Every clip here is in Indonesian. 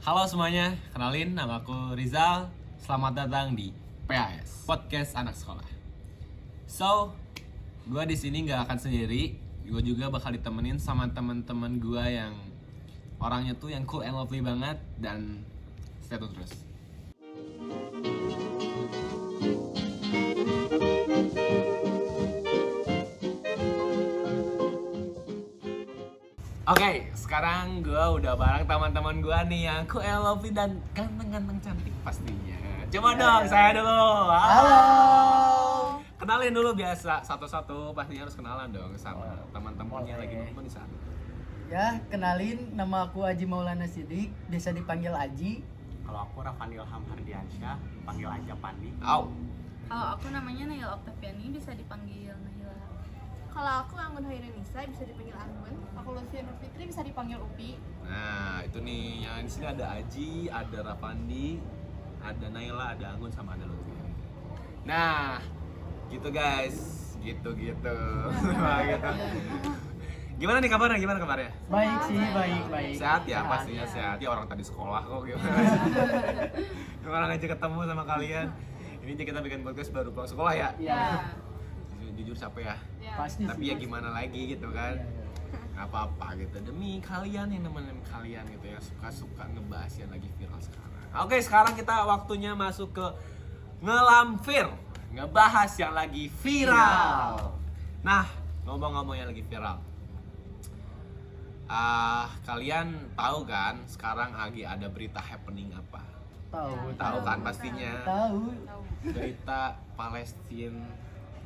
Halo semuanya, kenalin namaku Rizal. Selamat datang di PAS, Podcast Anak Sekolah. So, gue di sini nggak akan sendiri. Gue juga bakal ditemenin sama teman-teman gue yang orangnya tuh yang cool and lovely banget, dan stay tune terus. Oke, sekarang gue udah bareng teman-teman gue nih yang cool and lovely dan ganteng-ganteng cantik pastinya. Coba dong, saya dulu. Halo. Kenalin dulu biasa, satu-satu pastinya harus kenalan dong sama teman-temannya lagi nonton di sana. Ya, kenalin, nama aku Aji Maulana Sidik, biasa dipanggil Aji. Kalau aku Rafan Ilham Hardiansyah, panggil aja Pandi. Au. Kalau aku namanya Nail Oktaviani, bisa dipanggil Nahila. Kalau aku Anggun Hairenisa bisa dipanggil Anggun. Aku Lutfi Nur Fitri bisa dipanggil Upi. Nah, itu nih yang di sini ada Aji, ada Rafandi, ada Naila, ada Anggun sama ada Lutfi. Nah, gitu guys, gitu. Nah, gitu. Gimana nih kabarnya? Gimana kabarnya? Baik sih, baik. Sehat ya, pastinya sehat. Ya orang tadi sekolah kok gimana? Gimana aja ketemu sama kalian. Ini aja kita bikin podcast baru pulang sekolah ya. Ya, Jujur capek ya. Ya. pasti Tapi sih. ya gimana lagi gitu kan. Nggak apa-apa gitu, demi kalian yang nemenin kalian gitu ya, suka ngebahas yang lagi viral sekarang. Oke, sekarang kita waktunya masuk ke Ngelamfir, ngebahas yang lagi viral. Nah, ngomong-ngomong yang lagi viral, kalian tahu kan sekarang lagi ada berita happening apa? Tahu kan pastinya, Tahu. berita Palestina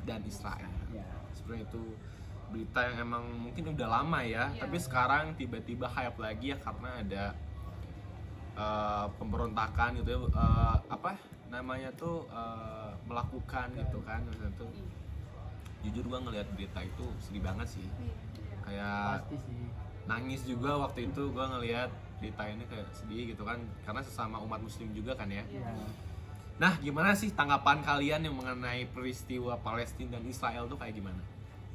dan Israel. Ya. Sebenarnya itu berita yang emang mungkin udah lama ya, tapi sekarang tiba-tiba hype lagi ya karena ada pemberontakan gitu ya, apa namanya tuh melakukan gitu kan. Itu jujur gua ngelihat berita itu sedih banget sih, kayak Pasti sih. nangis juga waktu itu gua ngelihat berita ini, kayak sedih gitu kan, karena sesama umat muslim juga kan ya. Ya. Nah, gimana sih tanggapan kalian yang mengenai peristiwa Palestina dan Israel tuh kayak gimana?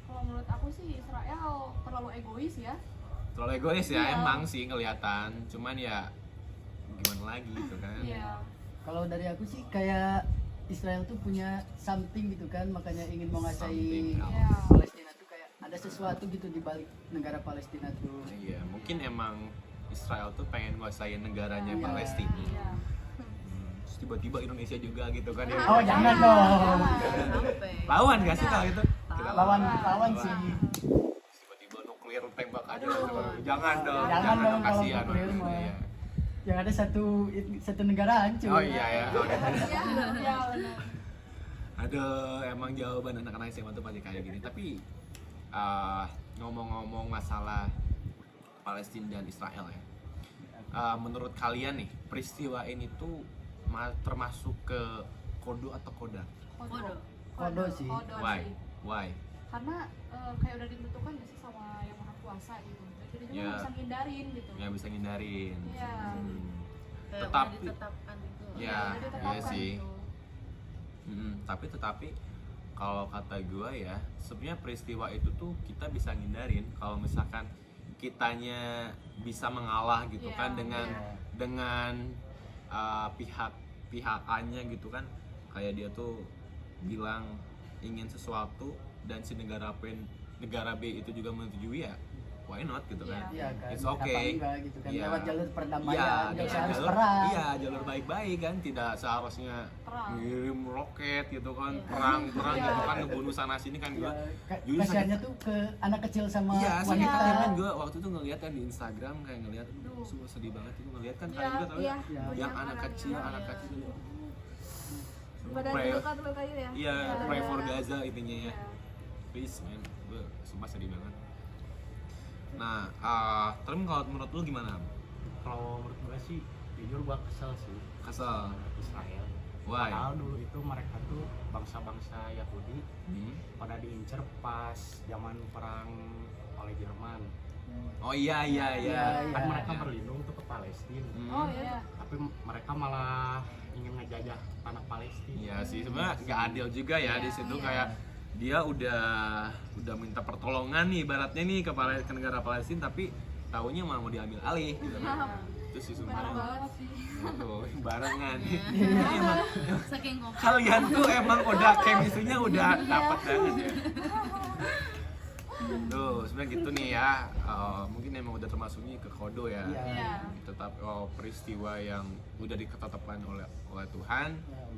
Kalau menurut aku sih Israel terlalu egois ya. Terlalu egois ya, Iya. emang sih kelihatan. Cuman ya gimana lagi gitu kan. Iya. Kalau dari aku sih kayak Israel tuh punya something gitu kan, makanya ingin menguasai Something. Iya. Palestina tuh, kayak ada sesuatu gitu di balik negara Palestina tuh. Iya, mungkin emang Israel tuh pengen nguasain negaranya Iya. Palestina. Iya. Terus tiba-tiba Indonesia juga gitu kan ya. Oh, jangan dong. Sampai. Lawan gak sih kalau itu? Kita Lawan sih. Tiba-tiba nuklir tembak aja. Jangan dong. Jangan dong kalau kasihan. nuklir mah. Iya. Yang ada satu negara hancur. Oh iya ya. Oke. Iya, iya benar. Aduh, emang jawaban anak-anak SMA tuh pasti kayak gini. Tapi ngomong-ngomong masalah Palestina dan Israel ya, menurut kalian nih peristiwa ini tuh termasuk ke kodo atau koda? Kodo sih. Why? Karena kayak udah ditentukan gak sih sama yang maha kuasa gitu. Jadi juga Iya. nggak bisa ngindarin gitu. Nggak bisa ngindarin. Iya. Kayak Tetapi- udah ditetapkan itu. Ya, Udah ditetapkan iya sih. gitu. Tetapi kalau kata gue ya, sebenarnya peristiwa itu tuh kita bisa ngindarin kalau misalkan kitanya bisa mengalah gitu Iya, kan dengan iya. dengan pihak A-nya gitu kan, kayak dia tuh bilang ingin sesuatu dan si negara B itu juga menyetujui, ya why not gitu kan. Iya kan. It's Kenapa okay. enggak gitu kan, Iya. lewat jalur perdamaian, Iya, nggak dengan usah harus jalur, perang. iya, jalur baik-baik kan, tidak seharusnya Perang. ngirim roket gitu kan, Iya. perang Iya. gitu kan, ngebunuh sana sini kan. Gua jujur Kasihannya tuh ke anak kecil sama iya sakit wanita. hati kan, gue waktu itu ngeliat kan di Instagram, kayak ngeliat sungguh sedih banget itu ngeliat kan, kayak juga tau Iya, ya, iya. yang anak kecil itu Badan pray, luka gitu ya. iya, pray for Iya. Gaza intinya ya, Iya. please man, gue sumpah sedih banget. Nah, terus kalau menurut lu gimana? Kalau menurut gue sih, jujur gue kesel sih Kesel. sama Israel. Why? Padahal dulu itu mereka tuh bangsa-bangsa Yahudi Hmm? pada diincer pas zaman perang oleh Jerman. Oh iya. Kan iya. mereka berlindung tuh ke Palestina. Oh iya. Tapi mereka malah ingin ngejajah tanah Palestina. Iya sih, sebenarnya nggak adil juga ya di situ, Iya. kayak dia udah minta pertolongan nih ibaratnya nih ke negara Palestina, tapi taunya malah mau diambil alih gitu kan. gitu sih Bareng sebenarnya. banget sih. Tuh, barengan. Saking kompak. Kalian tuh emang udah chemistry-nya udah dapat banget ya. Tuh, sebenarnya gitu nih ya. Mungkin emang udah termasuknya ke kodo ya. Iya. Tetap peristiwa yang udah ditetapkan oleh Tuhan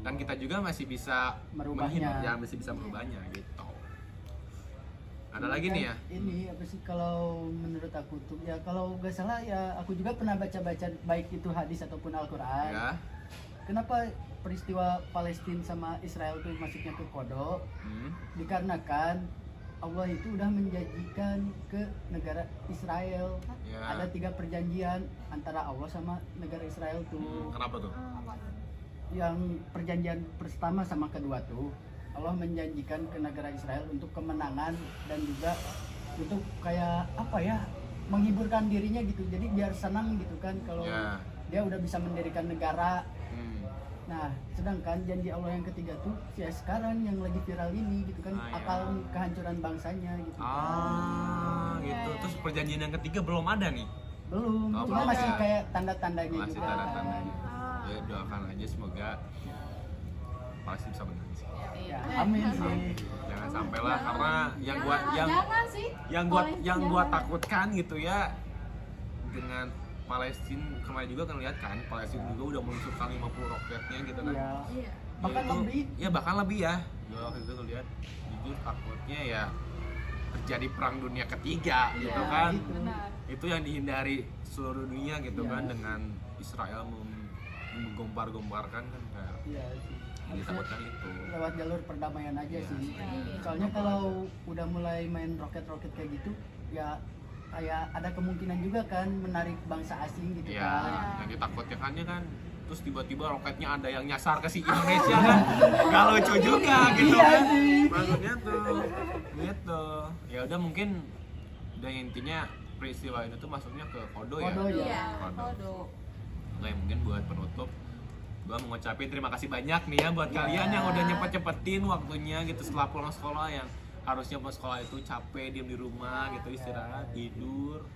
dan kita juga masih bisa Merubahnya. masih bisa merubahnya gitu. Ada lagi nih ya? Ini apa sih kalau menurut aku tuh ya kalau nggak salah ya aku juga pernah baca-baca baik itu hadis ataupun Al-Qur'an. Ya. Kenapa peristiwa Palestina sama Israel tuh masuknya ke kodo? Dikarenakan Allah itu udah menjanjikan ke negara Israel. Ya. Ada 3 perjanjian antara Allah sama negara Israel tuh. Kenapa tuh? Apa tuh? Yang perjanjian pertama sama kedua tuh Allah menjanjikan ke negara Israel untuk kemenangan dan juga untuk kayak apa ya menghiburkan dirinya gitu, jadi biar senang gitu kan kalau Ya. dia udah bisa mendirikan negara. Hmm. Nah sedangkan janji Allah yang ketiga tuh ya sekarang yang lagi viral ini gitu kan, Ah, ya. akal kehancuran bangsanya gitu kan. Gitu. Terus perjanjian yang ketiga belum ada nih. Belum, Oh, cuma belum masih ya. kayak tanda-tandanya Masih juga. tanda-tandanya. Ah. Ya doakan aja semoga Palestina bisa menang sih. Ya, amin sih. Jangan sampai lah karena yang gua Jangan sih. yang gua Jangan. takutkan gitu ya dengan Palestina kemarin juga kan lihat kan Palestina juga udah meluncurkan 50 roketnya gitu kan. Iya. Iya. Bahkan Ya itu- lebih. Ya bahkan lebih ya. Gua waktu itu lihat jujur takutnya ya terjadi perang dunia ketiga gitu Iya, kan. gitu. Benar. Itu yang dihindari seluruh dunia gitu Iya. kan dengan Israel menggompar-gomparkan kan kayak Iya sih. yang Harusnya ditakutkan itu. lewat jalur perdamaian aja Iya. sih. Iya. Soalnya kalau udah mulai main roket-roket kayak gitu, ya kayak ada kemungkinan juga kan menarik bangsa asing gitu Iya, kan. yang ditakutkannya kan terus tiba-tiba roketnya ada yang nyasar ke si Indonesia kan nggak lucu juga gitu Iya kan sih. maksudnya tuh gitu ya udah mungkin udah intinya peristiwa itu tuh masuknya ke kodo ya Kodo, ya. Iya. Kodo. Kodo. Oke, mungkin buat penutup gua mau ngucapin terima kasih banyak nih ya buat Iya. kalian yang udah nyempet-nyempetin waktunya gitu setelah pulang sekolah yang harusnya pulang sekolah itu capek diem di rumah gitu istirahat tidur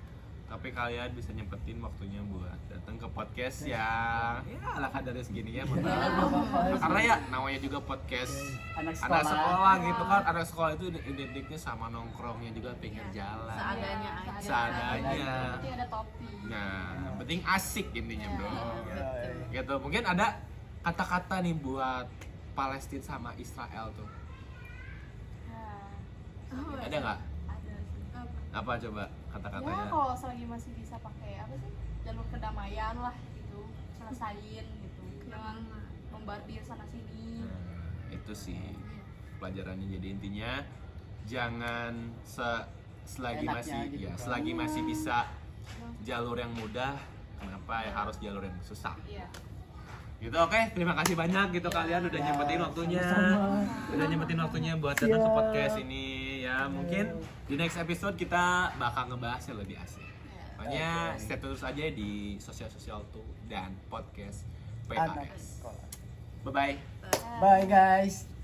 tapi kalian bisa nyempetin waktunya buat datang ke podcast yang ya ala kadarnya segini ya Iya, Bang. nggak apa-apa sih. Karena ya namanya juga podcast Anak anak sekolah. sekolah gitu kan anak sekolah itu identiknya sama nongkrongnya juga pinggir jalan Seadanya aja. seadanya Penting ada topi. nah yang penting asik intinya bro Iya. gitu mungkin ada kata-kata nih buat Palestina sama Israel tuh Nah. ada nggak Ada sih. apa coba Ya kata-katanya kalau selagi masih bisa pakai apa sih jalur kedamaian lah gitu, selesain gitu, jangan bombardir sana sini. Nah, itu sih pelajarannya jadi intinya jangan selagi Enaknya masih gitu ya kan. selagi masih bisa jalur yang mudah kenapa ya harus jalur yang susah Iya. gitu. Oke, terima kasih banyak gitu kalian udah Ya, nyempetin waktunya sama-sama. udah nyempetin waktunya buat datang ke Siap. podcast ini ya mungkin di next episode kita bakal ngebahas yang lebih asik makanya stay terus aja di sosial tuh dan podcast Anak PAS sekolah. bye bye Bye guys.